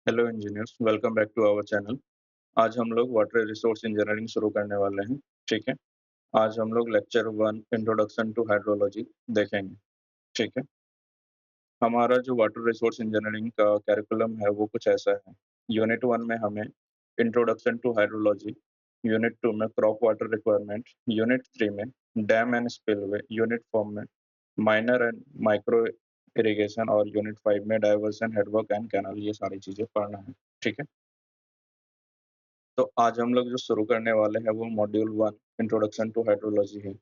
Hello engineers, welcome back to our channel. आज हम लोग वाटर रिसोर्स इंजीनियरिंग शुरू करने वाले हैं। ठीक है। आज हम लोग लेक्चर 1 इंट्रोडक्शन टू हाइड्रोलॉजी देखेंगे। ठीक है। हमारा जो वाटर रिसोर्स इंजीनियरिंग का कैरिकुलम है वो कुछ ऐसा है। यूनिट 1 में हमें इंट्रोडक्शन टू हाइड्रोलॉजी, यूनिट 2 में क्रॉप वाटर रिक्वायरमेंट, यूनिट 3 में डैम एंड स्पिलवे, यूनिट 4 में माइनर एंड माइक्रो इरिगेशन और यूनिट 5 में डाइवर्सन, हेडवर्क एंड कैनाल, ये सारी चीजें पढ़ना है। ठीक है। तो आज हम लोग जो शुरू करने वाले हैं वो मॉड्यूल 1 इंट्रोडक्शन टू हाइड्रोलॉजी है।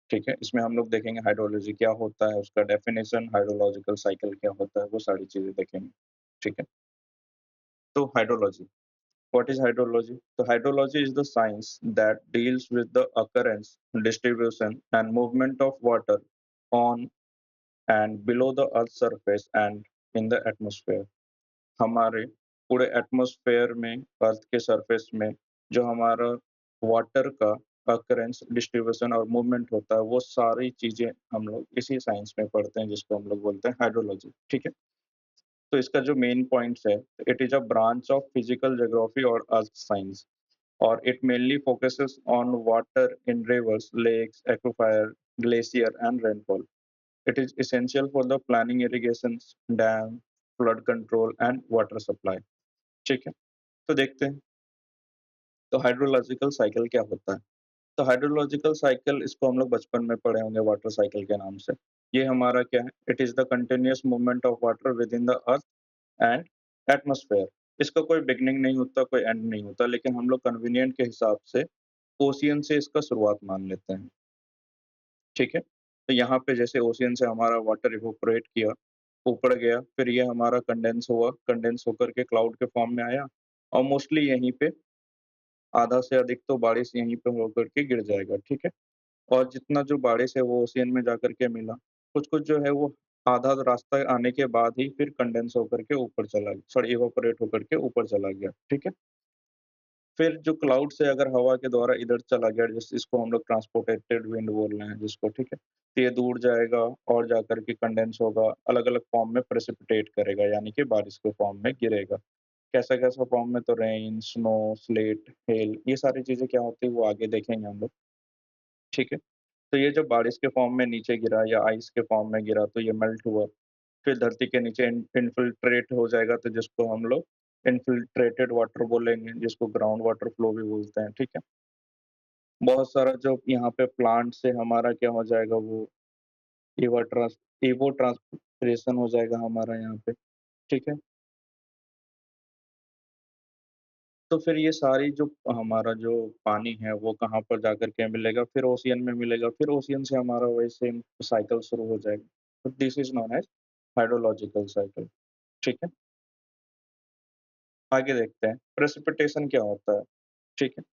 ठीक है। इसमें हम लोग देखेंगे हाइड्रोलॉजी क्या होता है, उसका डेफिनेशन, हाइड्रोलॉजिकल साइकिल क्या होता है, वो सारी चीजें देखेंगे। ठीक है। तो हाइड्रोलॉजी, व्हाट इज हाइड्रोलॉजी? तो hydrology is the science that deals with the occurrence, distribution and movement of water on and below the earth surface and in the atmosphere. हमारे पूरे एटमॉस्फेयर में, अर्थ के सरफेस में जो हमारा वाटर का occurrence, distribution और मूवमेंट होता है, वो सारी चीजें हम लोग इसी साइंस में पढ़ते हैं, जिसको हम लोग बोलते हैं हाइड्रोलॉजी। ठीक है। तो इसका जो मेन पॉइंट्स है, it is a branch of physical geography और अर्थ साइंस, और it mainly focuses on water in rivers, lakes, aquifer, glacier, and rainfall. It is essential for the planning irrigations, dam, flood control, and water supply. ठीक है। तो देखते हैं, तो hydrological cycle क्या होता है? तो हाइड्रोलॉजिकल साइकिल, इसको हम लोग बचपन में पढ़े होंगे वाटर साइकिल के नाम से। ये हमारा क्या है? It is the continuous movement of water with in the earth and atmosphere. इसका कोई बिगनिंग नहीं होता, कोई एंड नहीं होता, लेकिन हम लोग कन्वीनियंट के हिसाब से ओशियन से इसका शुरुआत मान लेते हैं। ठीक है। तो यहाँ पे जैसे ओशियन से हमारा वाटर इवोपोरेट किया, ऊपर गया, फिर ये हमारा कंडेंस हुआ, कंडेंस होकर के क्लाउड के फॉर्म में आया, और मोस्टली यहीं पे आधा से अधिक तो बारिश यहीं पे होकर के गिर जाएगा। ठीक है। और जितना जो बारिश है वो ओशियन में जाकर के मिला, कुछ-कुछ जो है वो आधा रास्ता आने के बाद ही फिर कंडेंस होकर के ऊपर चला गया, सॉरी इवेपोरेट होकर के ऊपर चला गया। ठीक है। फिर जो क्लाउड से अगर हवा के द्वारा इधर चला गया, इसको हम लोग ट्रांसपोर्टेटेड विंड बोल रहे हैं जिसको। ठीक है। तो ये दूर जाएगा और जाकर के कंडेंस होगा, अलग-अलग फॉर्म में प्रेसिपिटेट करेगा, यानी कि बारिश के फॉर्म में गिरेगा। कैसा-कैसा फॉर्म में? तो रेन, स्नो, स्लेट, हेल, ये सारी चीज़ें क्या होती है वो आगे देखेंगे हम लोग। ठीक है। तो ये जब बारिश के फॉर्म में नीचे गिरा या आइस के फॉर्म में गिरा तो ये मेल्ट हुआ, फिर धरती के नीचे इन्फिल्ट्रेट हो जाएगा, तो जिसको हम लोग इन्फिल्ट्रेटेड वाटर बोलेंगे, जिसको ग्राउंड वाटर फ्लो भी बोलते हैं। ठीक है। बहुत सारा जो यहाँ पे प्लांट से हमारा क्या हो जाएगा, वो इवो ट्रांसपिरेशन हो जाएगा हमारा यहाँ पे। ठीक है। तो फिर ये सारी जो हमारा जो पानी है वो कहाँ पर जाकर के मिलेगा? फिर ओशियन में मिलेगा, फिर ओशियन से हमारा वही सेम साइकिल शुरू हो जाएगा। तो this is known as hydrological cycle. ठीक है। आगे देखते हैं, प्रेसिपिटेशन क्या होता है? ठीक है।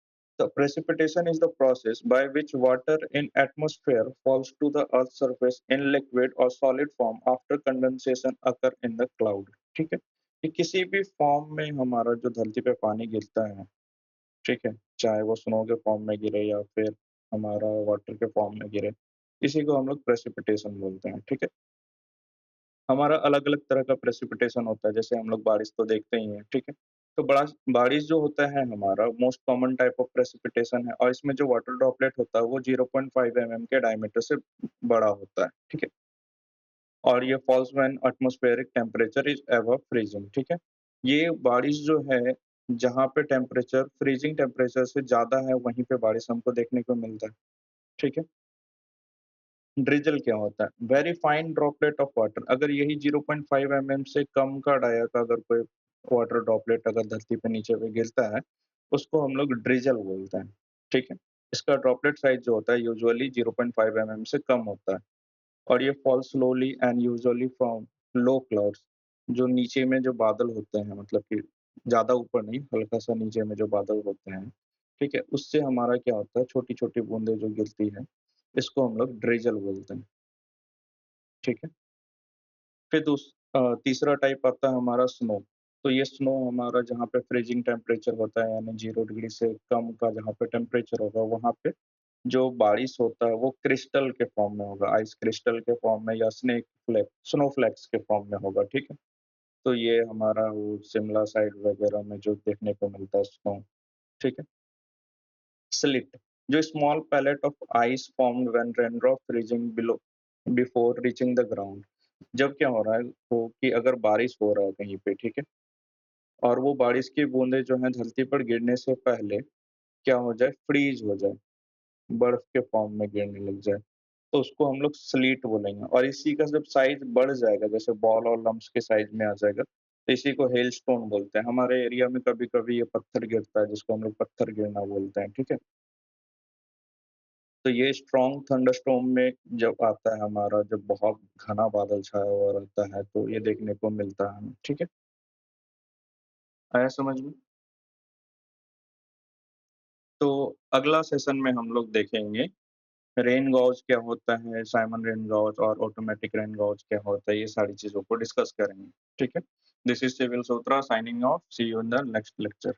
So precipitation is the process by which water in atmosphere falls to the earth's surface in liquid or solid form after condensation occur in the cloud। ठीक है। कि किसी भी फॉर्म में हमारा जो धरती पे पानी गिरता है, ठीक है, चाहे वो स्नो के फॉर्म में गिरे या फिर हमारा वाटर के फॉर्म में गिरे, इसी को हम लोग प्रेसिपिटेशन बोलते हैं। ठीक है। हमारा अलग-अलग तरह का प्रेसिपिटेशन होता है, जैसे हम लोग बारिश तो देखते ही हैं। ठीक है। तो बड़ा बारिश जो होता है हमारा most common type of precipitation है, और इसमें जो वाटर ड्रॉपलेट होता है वो 0.5 के डायमीटर से बड़ा होता है। ठीक है। और ये falls when atmospheric temperature is above freezing. ठीक है। ये बारिश जो है, जहाँ पे टेम्परेचर फ्रीजिंग टेम्परेचर से ज़्यादा है, वहीं पे बारिश हमको देखने को मिलता है। ठीक है। ड्रिज़ल क्या होता है? Very fine droplet of water. अगर यही 0.5 से कम का डाया का अगर कोई वाटर ड्रॉपलेट अगर धरती पे नीचे पे गिरता है, उसको हम लोग ड्रिज़ल बोलते हैं। ठीक है? इसका ड्रॉपलेट साइज़ जो होता है यूजुअली 0.5 से कम होता है, और ये fall slowly and usually from low clouds, जो नीचे में जो बादल होते हैं, मतलब कि ज़्यादा ऊपर नहीं, हल्का-सा नीचे में जो बादल होते हैं, ठीक है? उससे हमारा क्या होता है, छोटी-छोटी बूँदें जो गिरती हैं, इसको हम लोग ड्रिज़ल बोलते हैं। ठीक है? फिर तीसरा टाइप आता है हमारा स्नो। तो ये स्नो हमारा जहाँ पे फ्रीजिंग टेम्परेचर होता है, यानी 0 डिग्री से कम का जहाँ पे टेम्परेचर होगा, वहाँ पे जो बारिश होता है वो क्रिस्टल के फॉर्म में होगा, आइस क्रिस्टल के फॉर्म में या स्नो फ्लेक्स के फॉर्म में होगा। ठीक है? तो ये हमारा वो शिमला साइड वगैरह में जो देखने को मिलता है स्नो, ठीक है? स्लिट, जो small pellet of ice formed when raindrop freezing below before reaching the ground. जब क्या हो रहा है तो कि अगर बारिश हो रहा है कहीं पे, ठीक है? और वो बारिश की बूँदें जो हैं धरती पर गिरने से पहले क्या हो जाए, फ्रीज़ हो जाए, बर्फ के फॉर्म में गिरने लग जाए, तो उसको हम लोग स्लीट बोलेंगे। और इसी का जब साइज़ बढ़ जाएगा, जैसे बॉल और लम्प्स के साइज़ में आ जाएगा, तो इसी को हेलस्टोन बोलते हैं। हमारे एरिया में कभी-कभी ये पत्थर गिरता है, जिसको हम लोग पत्थर गिरना बोलते हैं, ठीक है? तो ये स्ट्रॉन्ग थंडरस्टॉर्म में जब आता है हमारा, जब बहुत घना बादल छाया हुआ रहता है, तो ये देखने को मिलता है हमें, ठीक है? आया समझ में? तो अगला सेशन में हम लोग देखेंगे रेन गॉज क्या होता है, साइमन रेन गॉज और ऑटोमैटिक रेन गॉज क्या होता है, ये सारी चीज़ों को डिस्कस करेंगे, ठीक है? This is civil Sutra signing off, see you in the next lecture.